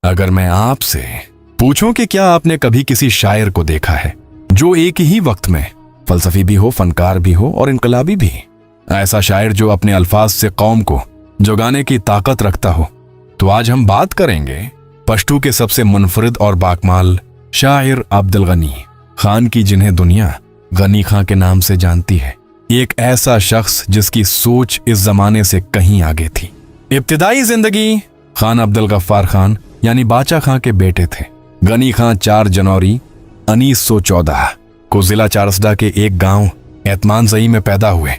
अगर मैं आपसे पूछूं कि क्या आपने कभी किसी शायर को देखा है जो एक ही वक्त में फलसफी भी हो, फनकार भी हो और इनकलाबी भी, ऐसा शायर जो अपने अल्फाज से कौम को जगाने की ताकत रखता हो, तो आज हम बात करेंगे पश्तू के सबसे मुनफरिद और बाकमाल शायर अब्दुल गनी खान की, जिन्हें दुनिया गनी खां के नाम से जानती है। एक ऐसा शख्स जिसकी सोच इस जमाने से कहीं आगे थी। इब्तिदाई जिंदगी खान अब्दुल गफ्फार खान यानी बाचा खां के बेटे थे। गनी खां 4 जनवरी 1914 को जिला चारसदा के एक गांव एतमानजई में पैदा हुए।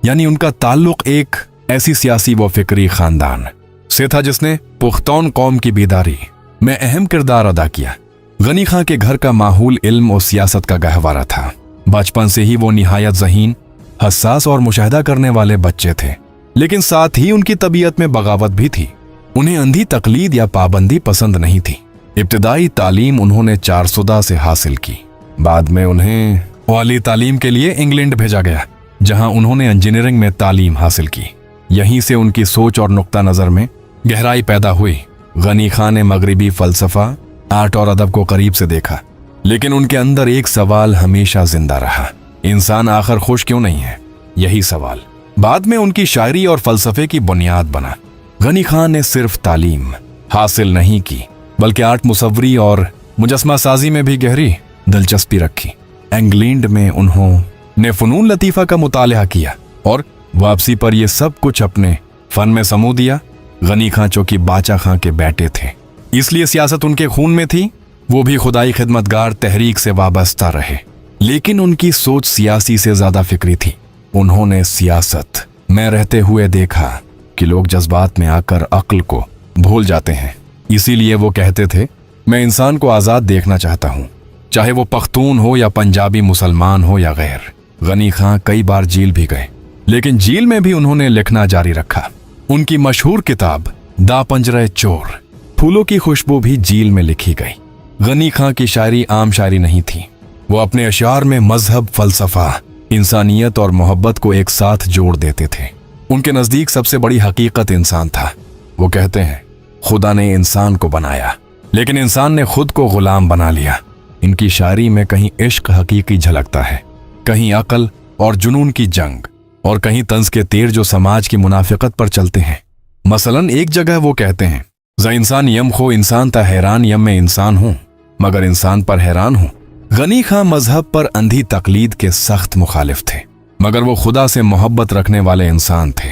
यानी उनका ताल्लुक एक ऐसी सियासी व फिक्री खानदान से था जिसने पुख्तौन कौम की बेदारी में अहम किरदार अदा किया। गनी खां के घर का माहौल इल्म और सियासत का गहवारा था। बचपन से ही वो निहायत ज़हीन, हसास और मुशाहिदा करने वाले बच्चे थे, लेकिन साथ ही उनकी तबीयत में बगावत भी थी। उन्हें अंधी तकलीद या पाबंदी पसंद नहीं थी। इब्तिदाई तालीम उन्होंने चारसदा से हासिल की। बाद में उन्हें वाली तालीम के लिए इंग्लैंड भेजा गया, जहां उन्होंने इंजीनियरिंग में तालीम हासिल की। यहीं से उनकी सोच और नुक्ता नज़र में गहराई पैदा हुई। गनी खां ने मगरिबी फलसफा, आर्ट और अदब को करीब से देखा, लेकिन उनके अंदर एक सवाल हमेशा जिंदा रहा, इंसान आखिर खुश क्यों नहीं है? यही सवाल बाद में उनकी शायरी और फलसफे की बुनियाद बना। गनी खां ने सिर्फ तालीम हासिल नहीं की, बल्कि आर्ट, मुसव्वरी और मुजस्मा साजी में भी गहरी दिलचस्पी रखी। इंग्लैंड में उन्होंने फनून लतीफ़ा का मुतालिया किया और वापसी पर यह सब कुछ अपने फन में समू दिया। गनी खां चूंकि बाचा खां के बेटे थे, इसलिए सियासत उनके खून में थी। वो भी खुदाई खिदमतगार तहरीक से वाबस्ता रहे, लेकिन उनकी सोच सियासी से ज्यादा फिक्री थी। उन्होंने सियासत में रहते हुए देखा कि लोग जज्बात में आकर अक्ल को भूल जाते हैं। इसीलिए वो कहते थे, मैं इंसान को आज़ाद देखना चाहता हूँ, चाहे वो पख्तून हो या पंजाबी मुसलमान हो या गैर। गनी खां कई बार जेल भी गए, लेकिन जेल में भी उन्होंने लिखना जारी रखा। उनकी मशहूर किताब दा पंजरे चोर, फूलों की खुशबू भी जेल में लिखी गई। गनी खां की शायरी आम शायरी नहीं थी। वो अपने अशार में मजहब, फलसफा, इंसानियत और मोहब्बत को एक साथ जोड़ देते थे। उनके नज़दीक सबसे बड़ी हकीकत इंसान था। वो कहते हैं, खुदा ने इंसान को बनाया, लेकिन इंसान ने खुद को गुलाम बना लिया। इनकी शायरी में कहीं इश्क हकीकी झलकता है, कहीं अकल और जुनून की जंग, और कहीं तंज के तीर जो समाज की मुनाफिकत पर चलते हैं। मसलन एक जगह वो कहते हैं, ज़ इंसान यम खो इंसान ता हैरान, यम में इंसान हूं मगर इंसान पर हैरान हूं। गनी खां मजहब पर अंधी तकलीद के सख्त मुखालिफ थे, मगर वो खुदा से मोहब्बत रखने वाले इंसान थे।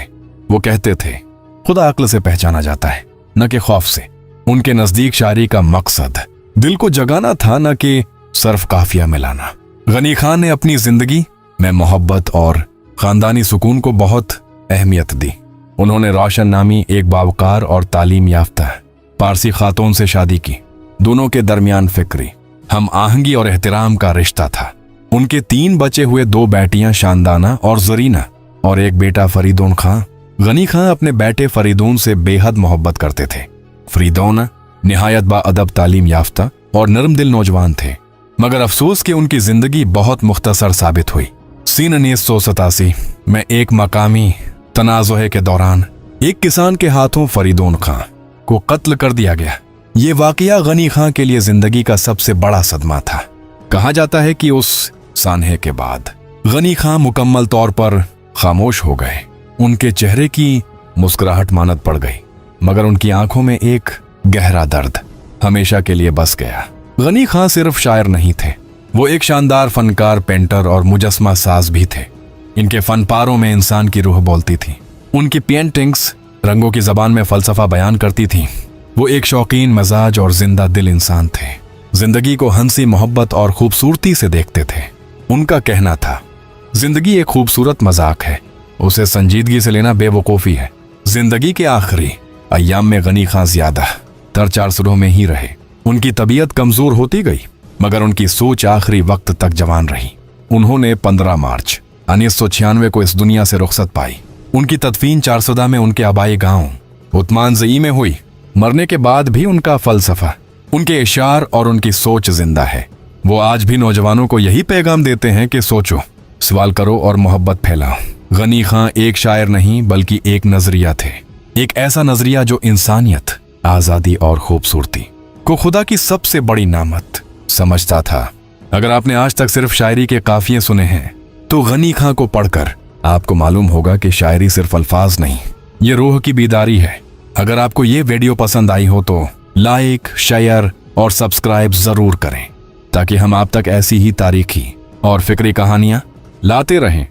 वो कहते थे, खुदा अक्ल से पहचाना जाता है, न कि खौफ से। उनके नजदीक शायरी का मकसद दिल को जगाना था, न कि सर्फ काफिया मिलाना। गनी खां ने अपनी जिंदगी में मोहब्बत और खानदानी सुकून को बहुत अहमियत दी। उन्होंने रोशन नामी एक बावकार और तालीम याफ्ता पारसी खातून से शादी की। दोनों के दरमियान फिक्री, हम आहंगी और एहतराम का रिश्ता था। उनके 3 बचे हुए 2 बेटियां शानदाना और जरीना और एक बेटा फरीदून खां। गनी खां अपने बेटे फरीदून से बेहद मोहब्बत करते थे। फरीदून निहायत बाअदब, तालीम याफ्ता और नरम दिल नौजवान थे, मगर अफसोस कि उनकी जिंदगी बहुत मुख्तसर साबित हुई। सन 1987 में एक मकामी तनाज़ुहे के दौरान एक किसान के हाथों फरीदून खां को कत्ल कर दिया गया। ये वाकया गनी खां के लिए जिंदगी का सबसे बड़ा सदमा था। कहा जाता है कि उस सानहे के बाद गनी खां मुकम्मल तौर पर खामोश हो गए। उनके चेहरे की मुस्कुराहट मानद पड़ गई, मगर उनकी आंखों में एक गहरा दर्द हमेशा के लिए बस गया। गनी खां सिर्फ शायर नहीं थे, वो एक शानदार फनकार, पेंटर और मुजस्मा साज भी थे। इनके फनपारों में इंसान की रूह बोलती थी। उनकी पेंटिंग्स रंगों की जबान में फलसफा बयान करती थी। वो एक शौकीन मजाज और जिंदा दिल इंसान थे। जिंदगी को हंसी, मोहब्बत और खूबसूरती से देखते थे। उनका कहना था, जिंदगी एक खूबसूरत मजाक है, उसे संजीदगी से लेना बेवकूफ़ी है। जिंदगी के आखिरी अय्याम में गनी खां ज्यादा तर 4 में ही रहे। उनकी तबीयत कमजोर होती गई, मगर उनकी सोच आखिरी वक्त तक जवान रही। उन्होंने 15 मार्च 1996 को इस दुनिया से रुखसत पाई। उनकी तदफीन चारसदा में उनके आबाई गांव उतमानजई में हुई। मरने के बाद भी उनका फलसफा, उनके इशार और उनकी सोच जिंदा है। वो आज भी नौजवानों को यही पैगाम देते हैं कि सोचो, सवाल करो और मोहब्बत फैलाओ। गनी खां एक शायर नहीं बल्कि एक नजरिया थे। एक ऐसा नजरिया जो इंसानियत, आज़ादी और खूबसूरती को खुदा की सबसे बड़ी नामत समझता था। अगर आपने आज तक सिर्फ शायरी के काफिये सुने हैं तो गनी खां को पढ़कर आपको मालूम होगा कि शायरी सिर्फ अल्फाज नहीं, ये रूह की बीदारी है। अगर आपको ये वीडियो पसंद आई हो तो लाइक, शेयर और सब्सक्राइब जरूर करें ताकि हम आप तक ऐसी ही तारीखी और फिक्री कहानियां लाते रहें।